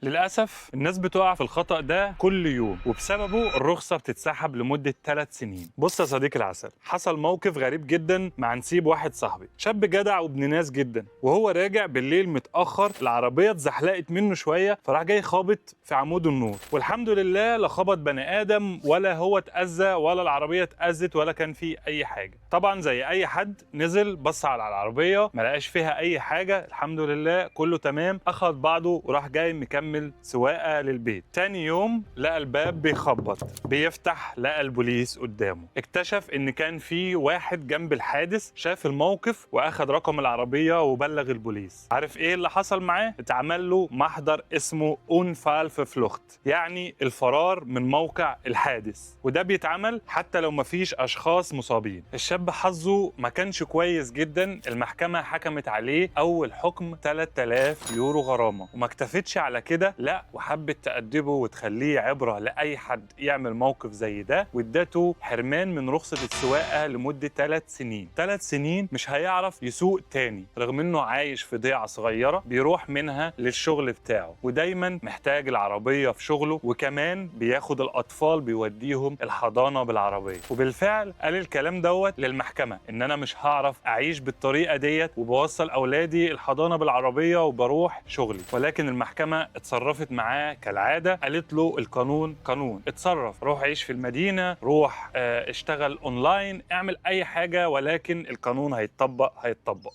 للأسف الناس بتقع في الخطأ ده كل يوم، وبسببه الرخصة بتتسحب لمدة 3 سنين. بص يا صديقي العسل، حصل موقف غريب جدا مع نسيب واحد صاحبي، شاب جدع وابن ناس جدا، وهو راجع بالليل متأخر العربية اتزحلقت منه شوية، فراح جاي خابط في عمود النور، والحمد لله لا خبط بني آدم ولا هو اتأذى ولا العربية اتأذت ولا كان فيه أي حاجة. طبعا زي أي حد نزل بص على العربية ما لقاش فيها أي حاجة، الحمد لله كله تمام، أخد بعضه وراح جاي مكمل سواقه للبيت. تاني يوم لقى الباب بيخبط، بيفتح لقى البوليس قدامه. اكتشف ان كان في واحد جنب الحادث شاف الموقف واخد رقم العربيه وبلغ البوليس. عارف ايه اللي حصل معاه؟ اتعمل له محضر اسمه اونفالف فلوخت، يعني الفرار من موقع الحادث، وده بيتعمل حتى لو مفيش اشخاص مصابين. الشاب حظه ما كانش كويس جدا، المحكمه حكمت عليه اول حكم 3000 يورو غرامه، وما اكتفتش على كده لا، وحبت تأدبه وتخليه عبرة لأي حد يعمل موقف زي ده، وادته حرمان من رخصة السواقة لمدة 3 سنين. 3 سنين مش هيعرف يسوق تاني، رغم انه عايش في ضيعة صغيرة بيروح منها للشغل بتاعه، ودايما محتاج العربية في شغله، وكمان بياخد الأطفال بيوديهم الحضانة بالعربية. وبالفعل قال الكلام دوت للمحكمة، ان انا مش هعرف اعيش بالطريقة ديت وبوصل اولادي الحضانة بالعربية وبروح شغلي. ولكن المحكمة اتصرفت معاه كالعاده، قالت له القانون قانون، اتصرف، روح عيش في المدينه، روح اشتغل اونلاين، اعمل اي حاجه، ولكن القانون هيتطبق.